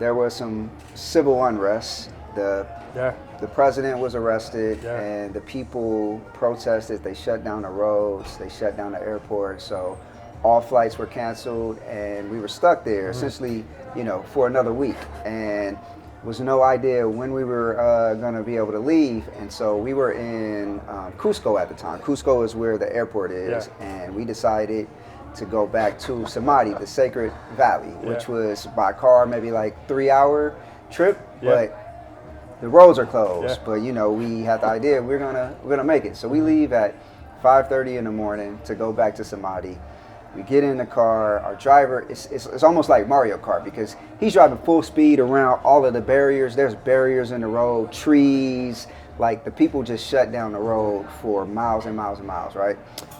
there was some civil unrest. The president was arrested, and the people protested. They shut down the roads, they shut down the airport, so all flights were canceled, and we were stuck there essentially, for another week, and was no idea when we were going to be able to leave. And so we were in Cusco at the time. Cusco is where the airport is, and we decided to go back to Samadi, the Sacred Valley, which was by car maybe like 3-hour trip, but the roads are closed. But we had the idea we're gonna make it. So we leave at 5:30 in the morning to go back to Samadi. We get in the car. Our driver, it's almost like Mario Kart, because he's driving full speed around all of the barriers. There's barriers in the road, trees. Like, the people just shut down the road for miles and miles and miles, right?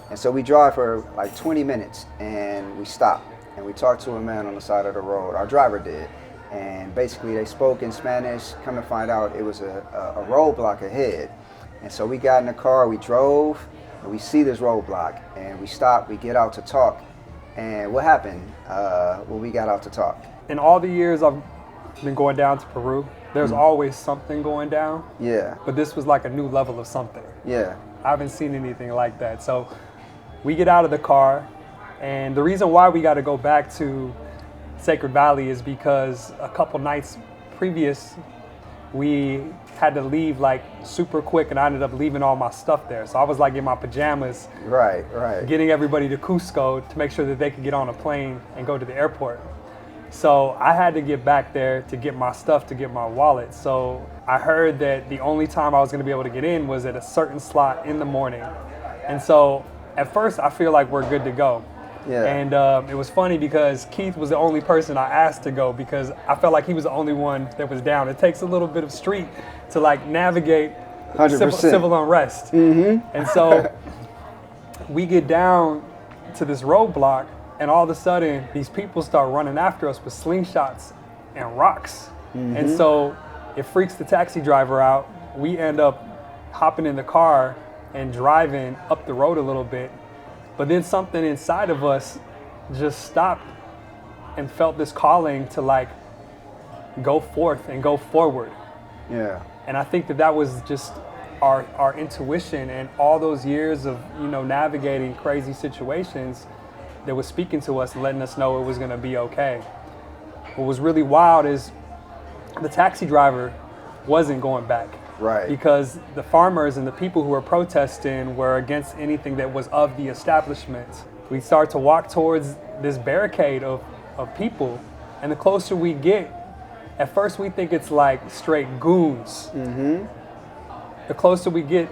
And so we drive for like 20 minutes, and we stop, and we talked to a man on the side of the road. Our driver did. And basically they spoke in Spanish. Come to find out, it was a roadblock ahead. And so we got in the car, we drove, and we see this roadblock, and we stop, we get out to talk. And what happened when we got out to talk? In all the years I've been going down to Peru, there's always something going down. Yeah. But this was like a new level of something. Yeah. I haven't seen anything like that. So we get out of the car, and the reason why we got to go back to Sacred Valley is because a couple nights previous, we had to leave like super quick, and I ended up leaving all my stuff there. So I was like in my pajamas, right, getting everybody to Cusco to make sure that they could get on a plane and go to the airport. So I had to get back there to get my stuff, to get my wallet. So I heard that the only time I was gonna be able to get in was at a certain slot in the morning. And so at first I feel like we're good to go. Yeah. And it was funny because Keith was the only person I asked to go, because I felt like he was the only one that was down. It takes a little bit of street to like navigate civil unrest. And so we get down to this roadblock, and all of a sudden these people start running after us with slingshots and rocks. And so it freaks the taxi driver out. We end up hopping in the car and driving up the road a little bit. But then something inside of us just stopped and felt this calling to like go forth and go forward. Yeah. And I think that was just our intuition, and all those years of navigating crazy situations that was speaking to us and letting us know it was going to be okay. What was really wild is the taxi driver wasn't going back. Right. Because the farmers and the people who were protesting were against anything that was of the establishment. We start to walk towards this barricade of people, and the closer we get, at first we think it's like straight goons. The closer we get,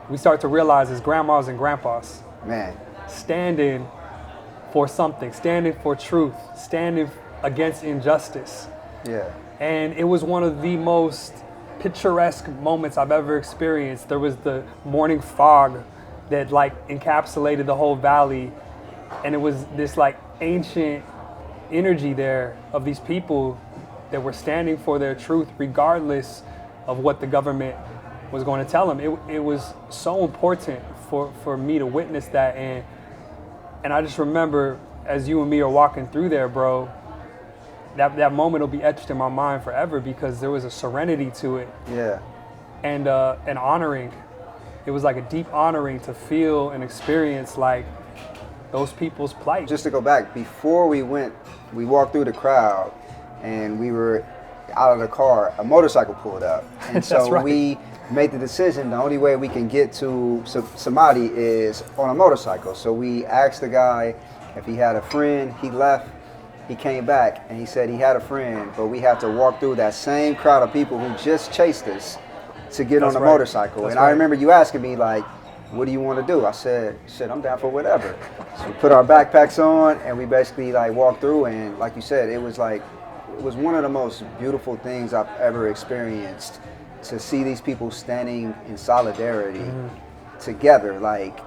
we start to realize it's grandmas and grandpas. Man. Standing for something, standing for truth, standing against injustice. Yeah. And it was one of the most picturesque moments I've ever experienced. There was the morning fog that like encapsulated the whole valley, and it was this like ancient energy there of these people that were standing for their truth regardless of what the government was going to tell them. It was so important for me to witness that, and I just remember as you and me are walking through there, bro, that moment will be etched in my mind forever, because there was a serenity to it. Yeah. And an honoring. It was like a deep honoring to feel and experience like those people's plight. Just to go back, before we went, we walked through the crowd, and we were out of the car, a motorcycle pulled up. And so right. We made the decision, the only way we can get to Samadi is on a motorcycle. So we asked the guy if he had a friend. He left. He came back and he said he had a friend, but we had to walk through that same crowd of people who just chased us to get on a motorcycle. And I remember you asking me, like, what do you want to do? I said, shit, I'm down for whatever. So we put our backpacks on, and we basically like walked through, and like you said, it was one of the most beautiful things I've ever experienced, to see these people standing in solidarity together, like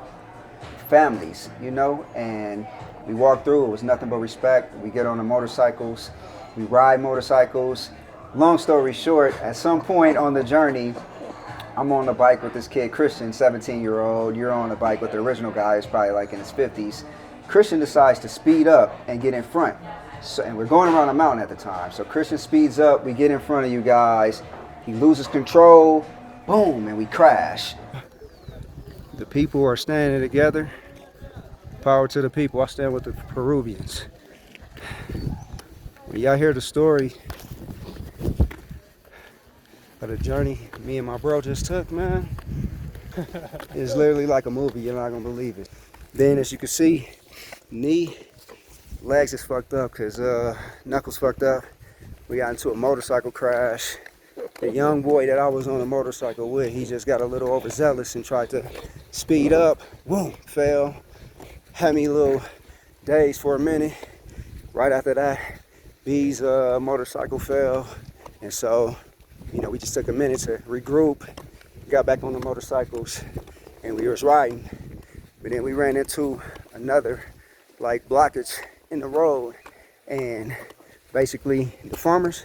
families, and we walked through. It was nothing but respect. We get on the motorcycles, we ride motorcycles. Long story short, at some point on the journey, I'm on the bike with this kid, Christian, 17-year-old. You're on the bike with the original guy, who's probably like in his 50s. Christian decides to speed up and get in front. So, and we're going around a mountain at the time. So Christian speeds up, we get in front of you guys. He loses control, boom, and we crash. The people are standing together. Power to the people. I stand with the Peruvians. When y'all hear the story of the journey me and my bro just took, man, it's literally like a movie. You're not gonna believe it. Then, as you can see, knee, legs is fucked up because knuckles fucked up. We got into a motorcycle crash. The young boy that I was on a motorcycle with, he just got a little overzealous and tried to speed up. Boom, fell. Had me a little dazed for a minute. Right after that, B's motorcycle fell. And so, you know, we just took a minute to regroup, got back on the motorcycles, and we was riding. But then we ran into another like blockage in the road, and basically the farmers,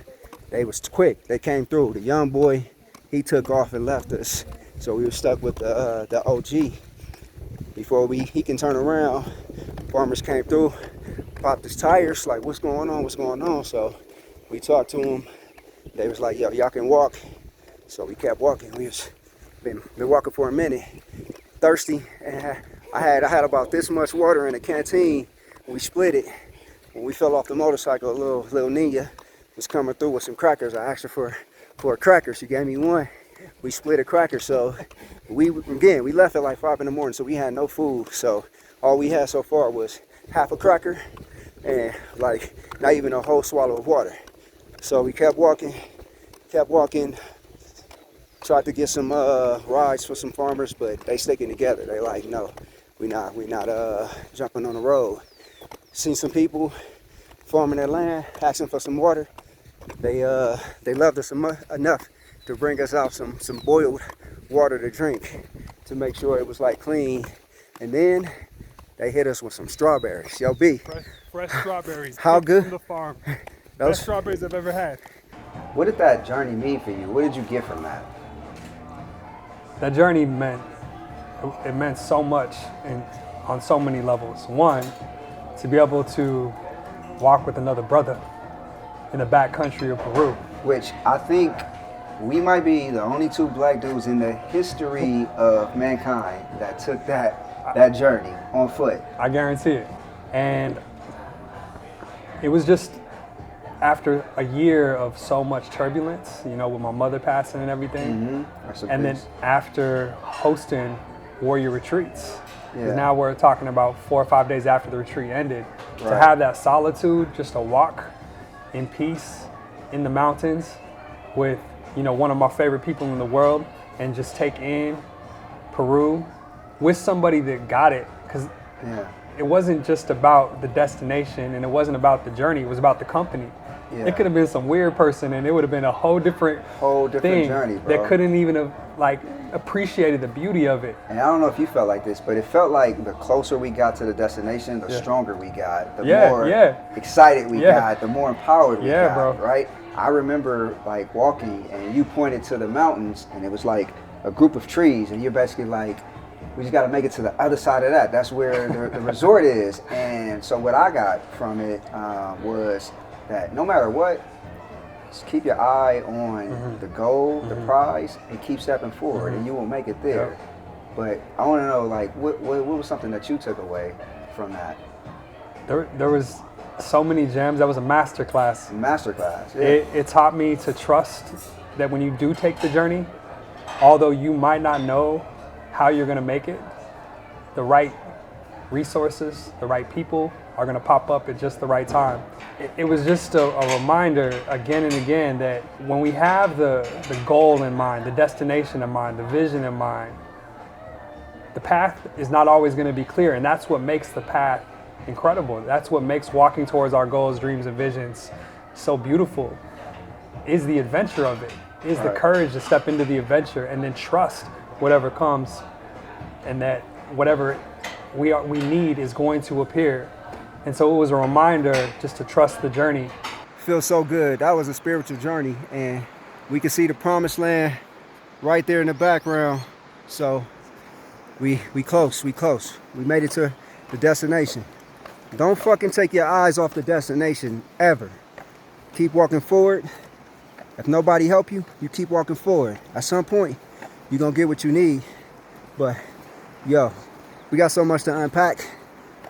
they was quick. They came through. The young boy, he took off and left us, so we were stuck with the OG. Before he can turn around, farmers came through, popped his tires, like, what's going on, what's going on? So we talked to them. They was like, yo, y'all can walk. So we kept walking. We was been walking for a minute, thirsty, and I had about this much water in a canteen. We split it. When we fell off the motorcycle, a little Nina was coming through with some crackers. I asked her for a cracker. She gave me one. We split a cracker. So we left at like 5 in the morning, so we had no food. So all we had so far was half a cracker and like not even a whole swallow of water. So we kept walking, tried to get some rides for some farmers, but they sticking together. They like, no, we not jumping on the road. Seen some people farming their land, asking for some water. They loved us enough to bring us out some boiled water to drink to make sure it was like clean. And then they hit us with some strawberries. Yo, B. Fresh strawberries. How good? From the farm. Those Best strawberries I've ever had. What did that journey mean for you? What did you get from that? That journey meant so much on so many levels. One, to be able to walk with another brother in the back country of Peru. Which I think we might be the only two black dudes in the history of mankind that took that journey on foot. I guarantee it. And it was just after a year of so much turbulence, you know, with my mother passing and everything. Mm-hmm. And then after hosting warrior retreats, yeah. Now we're talking about 4 or 5 days after the retreat ended, to have that solitude, just to walk in peace in the mountains with, you know, one of my favorite people in the world, and just take in Peru with somebody that got it. Because it wasn't just about the destination and it wasn't about the journey, it was about the company. Yeah. It could have been some weird person and it would have been a whole different thing journey, bro. That couldn't even have like appreciated the beauty of it. And I don't know if you felt like this, but it felt like the closer we got to the destination, the stronger we got, the more excited we got, the more empowered we got, bro. Right? I remember like walking and you pointed to the mountains and it was like a group of trees and you're basically like, we just got to make it to the other side of that. That's where the resort is. And so what I got from it was that no matter what, just keep your eye on the goal, the prize, and keep stepping forward, and you will make it there. Yep. But I want to know, like, what was something that you took away from that? There was so many gems. That was a masterclass. Masterclass. Yeah. It taught me to trust that when you do take the journey, although you might not know how you're going to make it, the right resources, the right people are going to pop up at just the right time. It was just a reminder again and again that when we have the goal in mind, the destination in mind, the vision in mind, the path is not always going to be clear, and that's what makes the path incredible. That's what makes walking towards our goals, dreams, and visions so beautiful, is the adventure of it, is the courage to step into the adventure and then trust whatever comes, and that whatever we need is going to appear. And so it was a reminder just to trust the journey. Feels so good. That was a spiritual journey, and we can see the promised land right there in the background. So we close. We made it to the destination. Don't fucking take your eyes off the destination, ever. Keep walking forward. If nobody help you, you keep walking forward. At some point, you're gonna get what you need. But, yo, we got so much to unpack.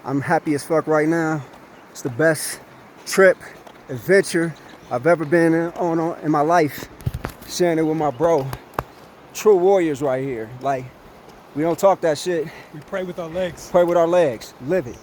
I'm happy as fuck right now. It's the best trip, adventure I've ever been on in my life. Sharing it with my bro. True warriors right here. Like, we don't talk that shit. We pray with our legs. Pray with our legs. Live it.